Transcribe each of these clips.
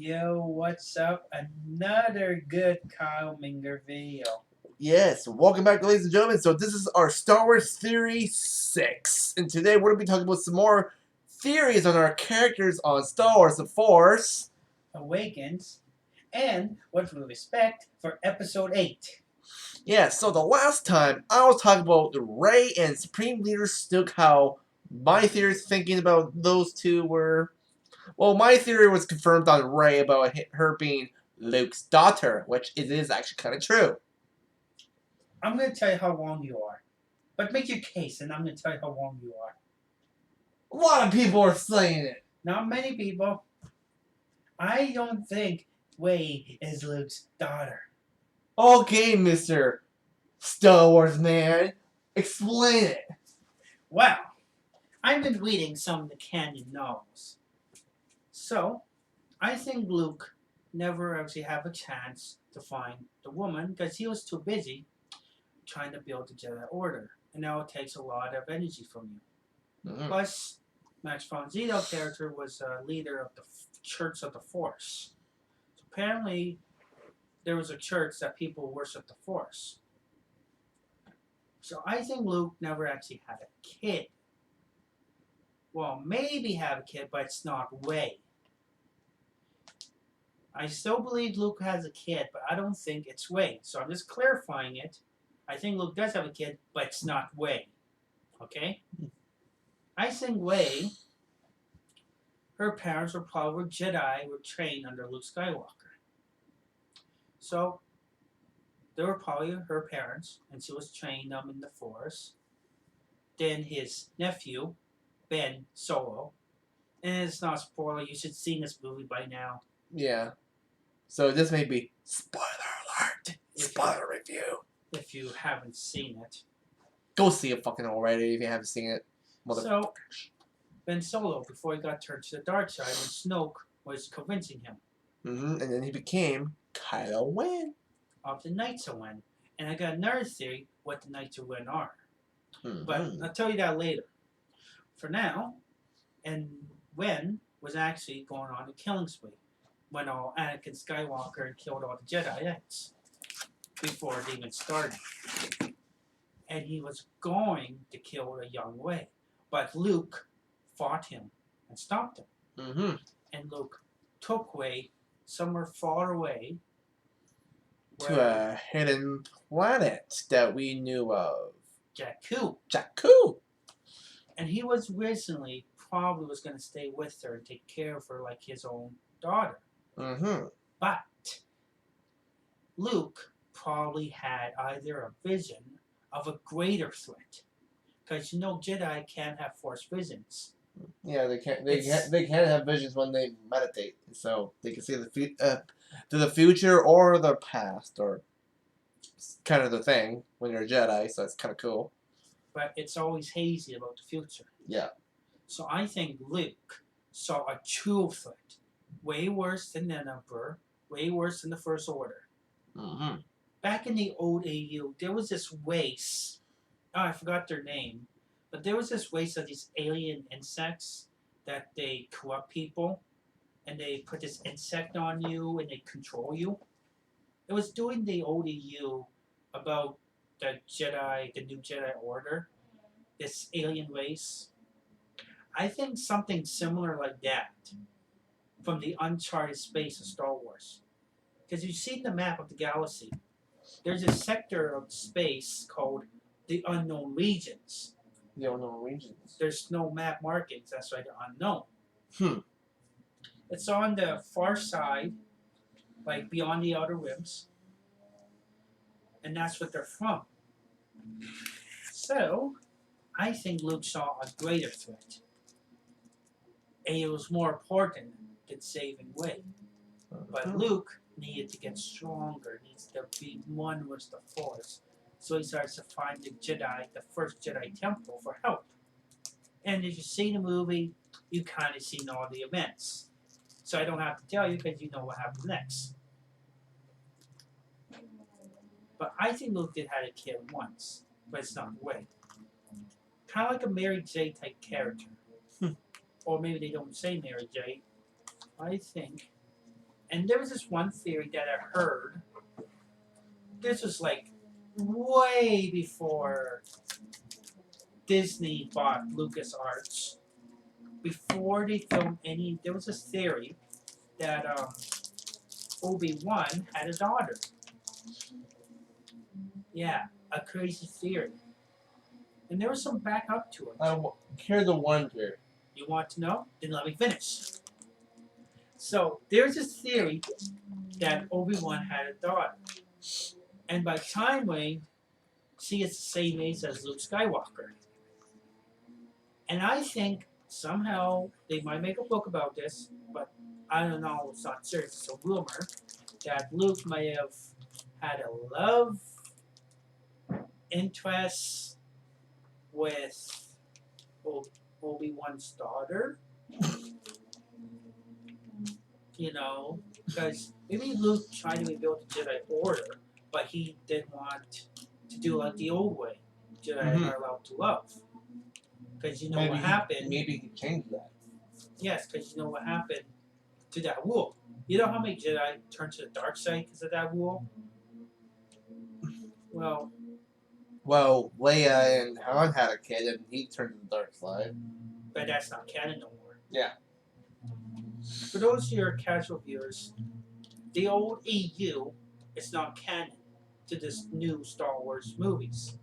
Yo, what's up? Another good Kyle Minger video. Yes, welcome back, ladies and gentlemen. So this is our Star Wars Theory 6. And today we're going to be talking about some more theories on our characters on Star Wars The Force. Awakens, and what we expect for episode 8. Yeah, so the last time I was talking about Rey and Supreme Leader Snoke, how my theories thinking about those two were... Well, my theory was confirmed on Rey about her being Luke's daughter, which it is actually kind of true. I'm going to tell you how wrong you are. But make your case, and I'm going to tell you how wrong you are. A lot of people are saying it. Not many people. I don't think Rey is Luke's daughter. Okay, Mr. Star Wars man, explain it. Well, I've been reading some of the canon novels. So, I think Luke never actually had a chance to find the woman because he was too busy trying to build the Jedi Order. And now it takes a lot of energy from you. Mm-hmm. Plus, Max von Sydow character was a leader of the Church of the Force. So apparently, there was a church that people worship the Force. So I think Luke never actually had a kid. Well, maybe have a kid, but it's not Rey. I still believe Luke has a kid, but I don't think it's Rey. So I'm just clarifying it. I think Luke does have a kid, but it's not Rey. Okay? I think Rey, her parents were probably Jedi, were trained under Luke Skywalker. So they were probably her parents, and she was trained in the Force. Then his nephew, Ben Solo. And it's not a spoiler, you should have seen this movie by now. Yeah. So this may be spoiler alert. Spoiler review. If you haven't seen it. Go see it fucking already if you haven't seen it. So, Ben Solo, before he got turned to the dark side, when Snoke was convincing him. Mm-hmm. And then he became Kylo Ren. Of the Knights of Ren. And I got another theory what the Knights of Ren are. Mm-hmm. But I'll tell you that later. For now, and Ren was actually going on a killing spree when all Anakin Skywalker killed all the Jedi Knights before it even started. And he was going to kill a young Rey. But Luke fought him and stopped him. Mm-hmm. And Luke took Rey somewhere far away. To a hidden planet that we knew of. Jakku. Jakku! And he was originally probably was going to stay with her and take care of her like his own daughter. Mm-hmm. But Luke probably had either a vision of a greater threat. Because you know Jedi can't have Force visions. Yeah, they can't. They can't have visions when they meditate, so they can see to the future or the past, or kind of the thing when you're a Jedi. So it's kind of cool. But it's always hazy about the future. Yeah. So I think Luke saw a true threat, way worse than the Emperor, way worse than the First Order. Mm-hmm. Back in the old AU, there was this race. Oh, I forgot their name. But there was this race of these alien insects that they corrupt people. And they put this insect on you and they control you. It was doing the old EU about the Jedi, the new Jedi Order. This alien race. I think something similar like that from the uncharted space of Star Wars. Because you've seen the map of the galaxy. There's a sector of space called the Unknown Regions. The Unknown Regions. There's no map markings, that's why they're unknown. Hmm. It's on the far side, like beyond the outer rims. And that's what they're from. So, I think Luke saw a greater threat. And it was more important than saving Rey. But Luke needed to get stronger, needs to be one with the Force. So he starts to find the Jedi, the first Jedi Temple, for help. And if you see the movie, you kind of seen all the events. So I don't have to tell you because you know what happens next. But I think Luke did have a kid once, but it's not Rey. Kind of like a Mary J type character. Or maybe they don't say Mary J. I think And there was this one theory that I heard. This was like way before Disney bought LucasArts. Before they filmed any, there was this theory that Obi-Wan had a daughter. Yeah, a crazy theory. And there was some backup to it. Here's the wonder. You want to know? Then let me finish. So there's this theory that Obi-Wan had a daughter. And by time range, she is the same age as Luke Skywalker. And I think somehow they might make a book about this, but I don't know, it's not serious, it's a rumor that Luke may have had a love interest with Obi-Wan's daughter. You know, because maybe Luke tried to rebuild the Jedi Order, but he didn't want to do it like the old way. Jedi are allowed to love. Because you know what happened. Maybe he changed that. Yes, because you know what happened to that rule. You know how many Jedi turned to the dark side because of that rule? Well, Leia and Han had a kid, and he turned to the dark side. but that's not canon no more. Yeah. For those of your casual viewers, the old EU is not canon to this new Star Wars movies.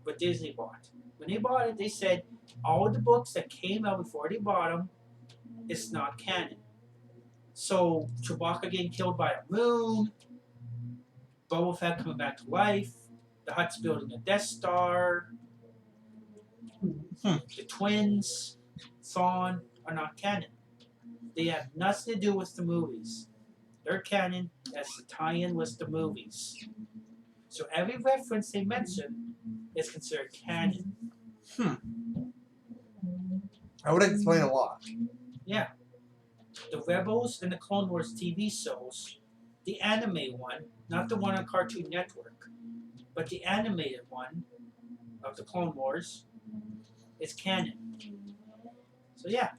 But Disney bought. When they bought it, they said all the books that came out before they bought them, it's not canon. So Chewbacca getting killed by a moon, Boba Fett coming back to life, the Hutt's building a Death Star, the twins, Thrawn are not canon. They have nothing to do with the movies. They're canon as the tie-in with the movies. So every reference they mention is considered canon. I would explain a lot. Yeah. The Rebels and the Clone Wars TV shows, the anime one, not the one on Cartoon Network, but the animated one of the Clone Wars is canon. So yeah.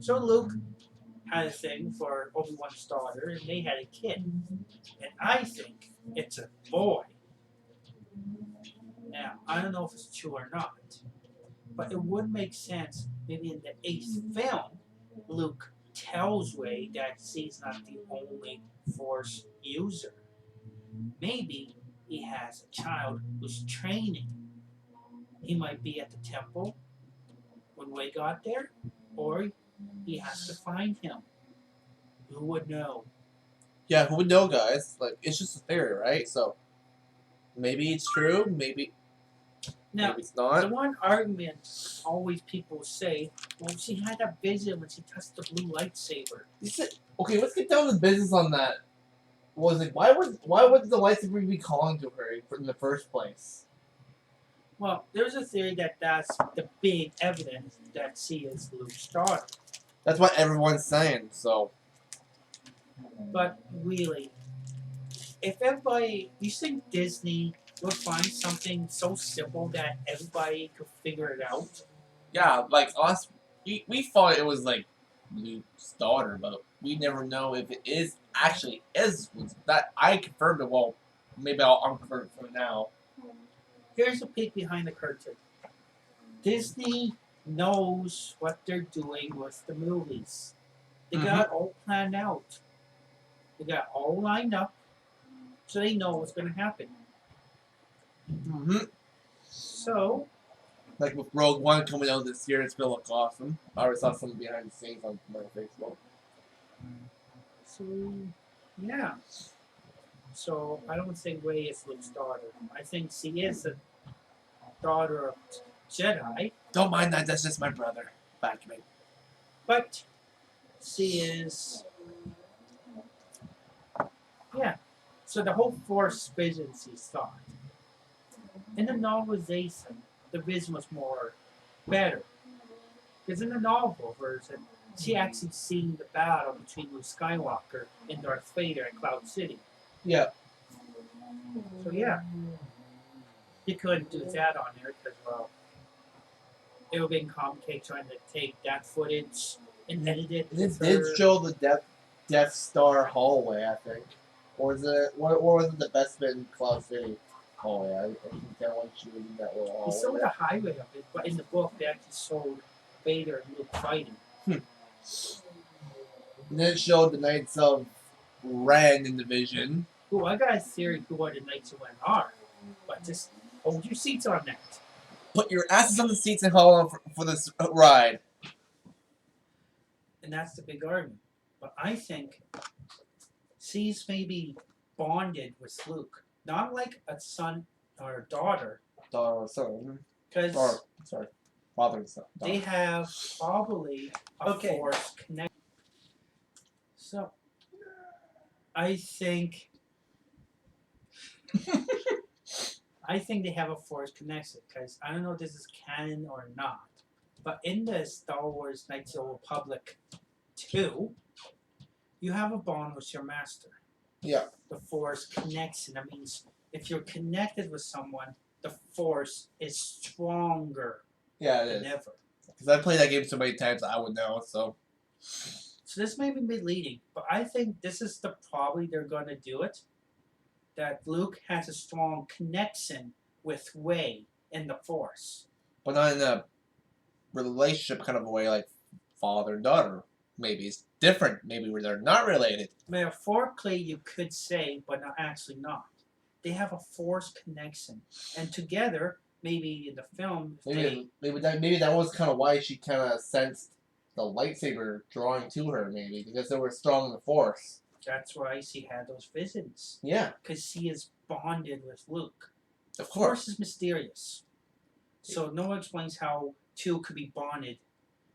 So Luke had a thing for Obi-Wan's daughter, and they had a kid. And I think it's a boy. Now, I don't know if it's true or not, but it would make sense maybe in the 8th film, Luke tells Rey that she's not the only Force user. Maybe he has a child who's training. He might be at the temple when Rey got there, or he has to find him. Who would know? Yeah, who would know, guys? Like, it's just a theory, right? So, maybe it's true, maybe Now, it's not. the one argument always people say, well, she had that vision when she touched the blue lightsaber. Okay, let's get down to business on that. Was it why would the lightsaber be calling to her in the first place? Well, there's a theory that that's the big evidence that she is Luke's daughter. That's what everyone's saying. So, But really, if everybody, you think Disney would find something so simple that everybody could figure it out? yeah, like us, we thought it was like Luke's daughter, but we never know if it is actually is. That I confirmed it. Well, maybe I'll unconfirm it for now. Here's a peek behind the curtain. Disney knows what they're doing with the movies. They got it all planned out. They got it all lined up, so they know what's going to happen. So, like with Rogue One coming out this year, it's gonna look awesome. I already saw some behind the scenes on my Facebook. So, yeah. So, I don't think Rey is Luke's daughter. I think she is a daughter of Jedi. Don't mind that. That's just my brother. Back me. But she is. Yeah. So the whole Force vision she thought. In the novelization, the vision was more better. Because in the novel version, she actually seen the battle between Luke Skywalker and Darth Vader at Cloud City. Yeah. So yeah. You couldn't do that on there because, well, it would have been complicated trying to take that footage and edit it. It did show the Death Star hallway, I think. Or was it? Or was it the Bespin Cloud City hallway? I think that one she was in that little hallway. He showed the highway of it, but in the book they actually showed Vader and Luke fighting. And then it showed the Knights of Ren in the vision. Ooh, I got a theory who are the Knights of Ren are, but just hold your seats on that. Put your asses on the seats and hold on for this ride. And that's the big argument. But I think she's maybe bonded with Luke, not like a son or a daughter, Son. because Sorry. Father and son. they have probably a force connection. So, I think they have a force connection because I don't know if this is canon or not, but in the Star Wars Knights of the Republic 2, you have a bond with your master. Yeah. The force connection. That means if you're connected with someone, the force is stronger Yeah, it than is. ever. Because I played that game so many times, I would know. So this may be misleading, but I think this is probably they're going to do it. That Luke has a strong connection with Rey in the Force. But not in a relationship kind of a way, like father and daughter. Maybe it's different. Maybe where they're not related. Metaphorically, you could say, but actually not. They have a Force connection, and together, maybe in the film, maybe that was kind of why she kind of sensed the lightsaber drawing to her. Maybe because they were strong in the Force. That's why she had those visions. Yeah. Because she is bonded with Luke. The Of course. Force is mysterious. So no one explains how two could be bonded.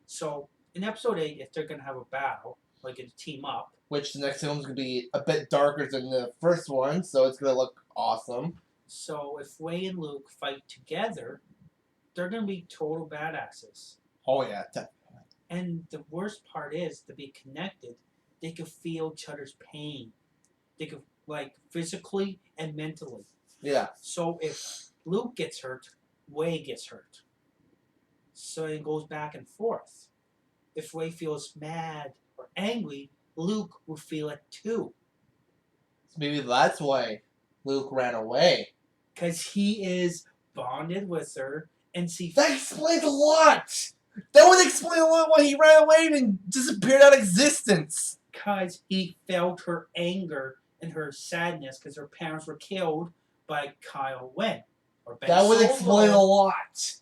So in episode 8, if they're going to have a battle, like a team up. Which the next film is going to be a bit darker than the first one, so it's going to look awesome. So if Rey and Luke fight together, they're going to be total badasses. Oh, yeah. And the worst part is, to be connected, they could feel each other's pain. They could, like, physically and mentally. Yeah. So if Luke gets hurt, Rey gets hurt. So it goes back and forth. If Rey feels mad or angry, Luke will feel it too. So maybe that's why Luke ran away. Because he is bonded with her, and she... That explains a lot! That would explain a lot why he ran away and disappeared out of existence. Because he felt her anger and her sadness because her parents were killed by Kylo Ren. That would explain a lot.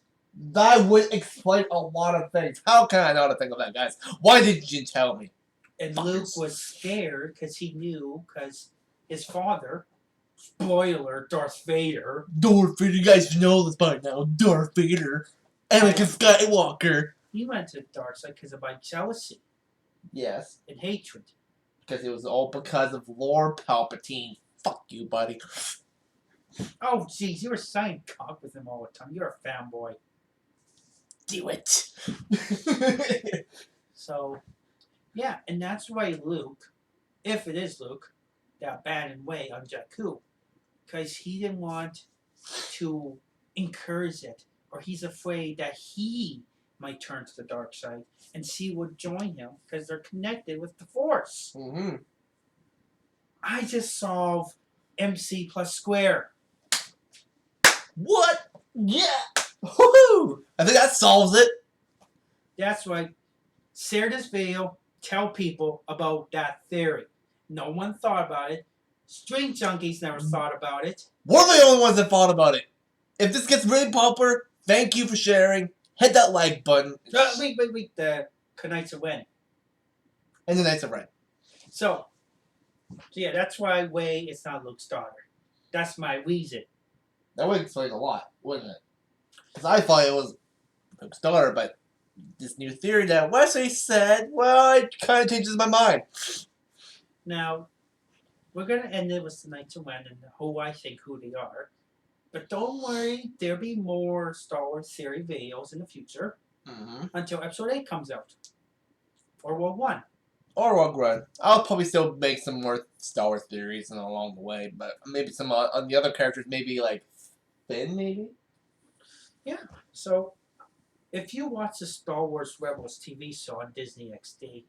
That would explain a lot of things. How can I not think of that, guys? Why didn't you tell me? And Luke was scared because he knew, because his father, spoiler, Darth Vader. You guys know this by now. Darth Vader. Anakin Skywalker. He went to the dark side because of my jealousy. Yes. And hatred. Because it was all because of Lord Palpatine. Fuck you, buddy. Oh, jeez, you were saying cock with him all the time. You're a fanboy. Do it. So, yeah, and that's why Luke, if it is Luke, that abandoned way on Jakku, because he didn't want to encourage it, or he's afraid that he might turn to the dark side, and she would join him because they're connected with the Force. Mm-hmm. I just solved MC plus square. What? Yeah. Woohoo! I think that solves it. That's right. Share this video. Tell people about that theory. No one thought about it. String Junkies never thought about it. We're the only ones that thought about it. If this gets really popular, thank you for sharing. Hit that like button. Wait. The Knights of Ren. And the Knights of Ren. So yeah, that's why Rey is not Luke's daughter. That's my reason. That would explain a lot, wouldn't it? Because I thought it was Luke's daughter, but this new theory that Wesley said, well, it kind of changes my mind. Now, we're going to end it with the Knights of Ren and who I think who they are. But don't worry, there'll be more Star Wars theory videos in the future until Episode 8 comes out. Or Rogue One. Or Rogue One. I'll probably still make some more Star Wars theories along the way, but maybe some on the other characters, maybe like Finn, maybe? Yeah, so if you watch the Star Wars Rebels TV show on Disney XD,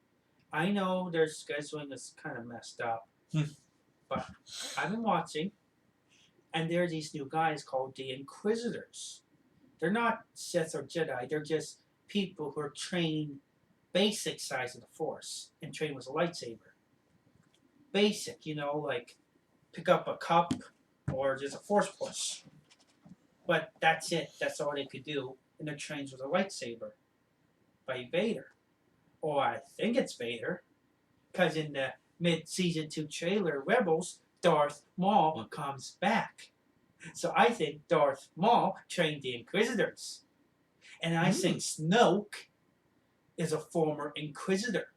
I know their scheduling is kind of messed up, Hmm. but I've been watching, and there are these new guys called the Inquisitors. They're not Sith or Jedi. They're just people who are trained basic size of the Force and trained with a lightsaber. Basic, like pick up a cup or just a Force push. But that's it. That's all they could do. And they're trained with a lightsaber by Vader. Or I think it's Vader. Because in the mid-season 2 trailer, Rebels, Darth Maul comes back. So I think Darth Maul trained the Inquisitors. And I think Snoke is a former Inquisitor.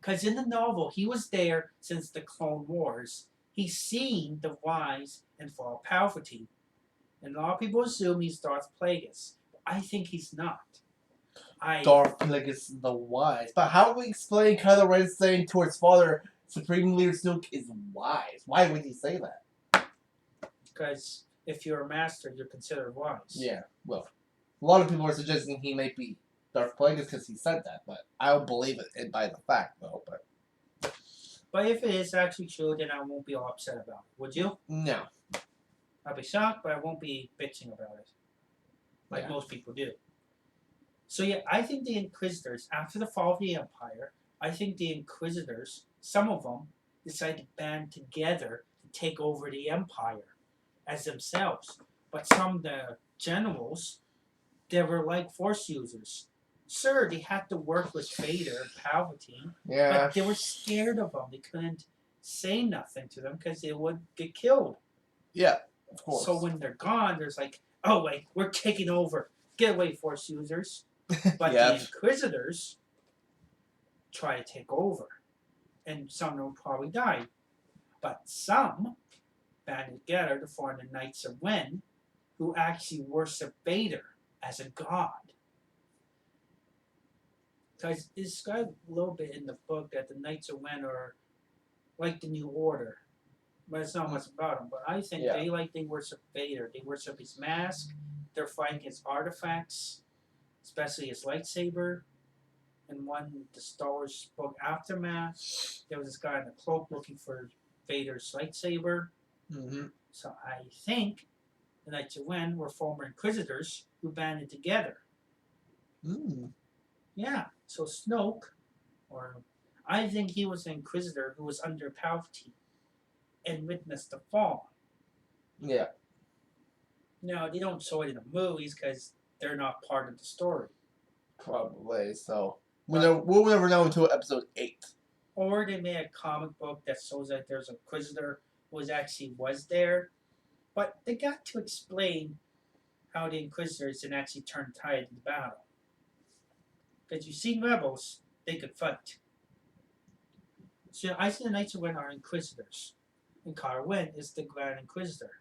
Because in the novel, he was there since the Clone Wars. He's seen the rise and fall of Palpatine. And a lot of people assume he's Darth Plagueis. But I think he's not. Darth Plagueis the Wise. But how do we explain Kylo Ren saying to his father, Supreme Leader Snoke is wise? Why would he say that? Because if you're a master, you're considered wise. Yeah, well, a lot of people are suggesting he might be Darth Plagueis because he said that, but I don't believe it by the fact, though. But if it is actually true, then I won't be all upset about it. Would you? No. I'll be shocked, but I won't be bitching about it. Like most people do. So yeah, I think the Inquisitors, after the fall of the Empire, I think the Inquisitors, some of them, decided to band together to take over the Empire as themselves. But some of the generals, they were like Force users. Sure, they had to work with Vader and Palpatine, but they were scared of them. They couldn't say nothing to them because they would get killed. Yeah, of course. So when they're gone, there's like, oh wait, we're taking over. Get away, Force users. But the Inquisitors try to take over. And some of them probably died. But some banded together to form the Knights of Ren, who actually worship Vader as a god. Because it's described a little bit in the book that the Knights of Ren are like the New Order. But it's not much about them. But I think they worship Vader. They worship his mask. They're fighting his artifacts, especially his lightsaber. And the Star Wars book Aftermath, there was this guy in a cloak looking for Vader's lightsaber. Mm-hmm. So I think the Knights of Ren were former Inquisitors who banded together. Mm. Yeah, so Snoke, I think he was an Inquisitor who was under Palpatine and witnessed the fall. Yeah. No, they don't show it in the movies because they're not part of the story. Probably, so we'll never know until episode 8. Or they made a comic book that shows that there's an Inquisitor who was there. But they got to explain how the Inquisitors didn't actually turn tide in the battle. Because you've seen Rebels, they could fight. So I see the Knights of Ren are Inquisitors. And Kylo Ren is the Grand Inquisitor.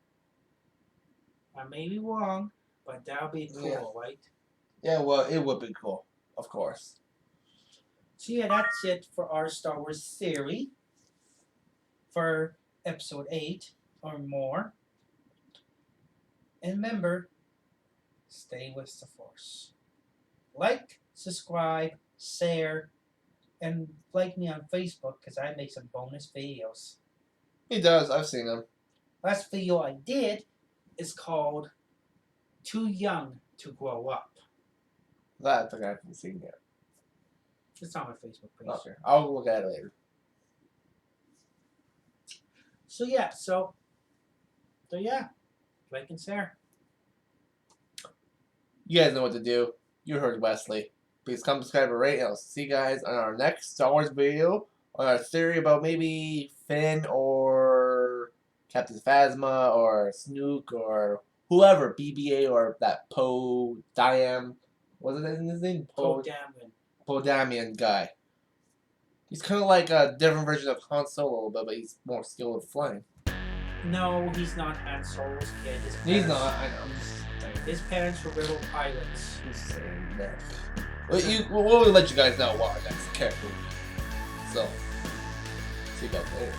I may be wrong, but that would be cool, right? Yeah, well, it would be cool, of course. So yeah, that's it for our Star Wars theory for episode 8 or more. And remember, stay with the Force. Like, subscribe, share, and like me on Facebook because I make some bonus videos. He does. I've seen him. Last video I did is called Too Young to Grow Up. That I think I haven't seen yet. It's on my Facebook page. Okay. I'll look at it later. So yeah, like and share. You guys know what to do. You heard Wesley. Please come subscribe and rate, and I'll see you guys on our next Star Wars video on our theory about maybe Finn or Captain Phasma or Snook or whoever, BB-8 or that Poe Dameron. What is his name? Poe Dameron. Poe Dameron guy. He's kind of like a different version of Han Solo a little bit, but he's more skilled with flying. No, he's not Han Solo's kid. He's not. I know. His parents were rebel pilots. Who's saying that? We'll let you guys know what our next character will be. So, see you guys later.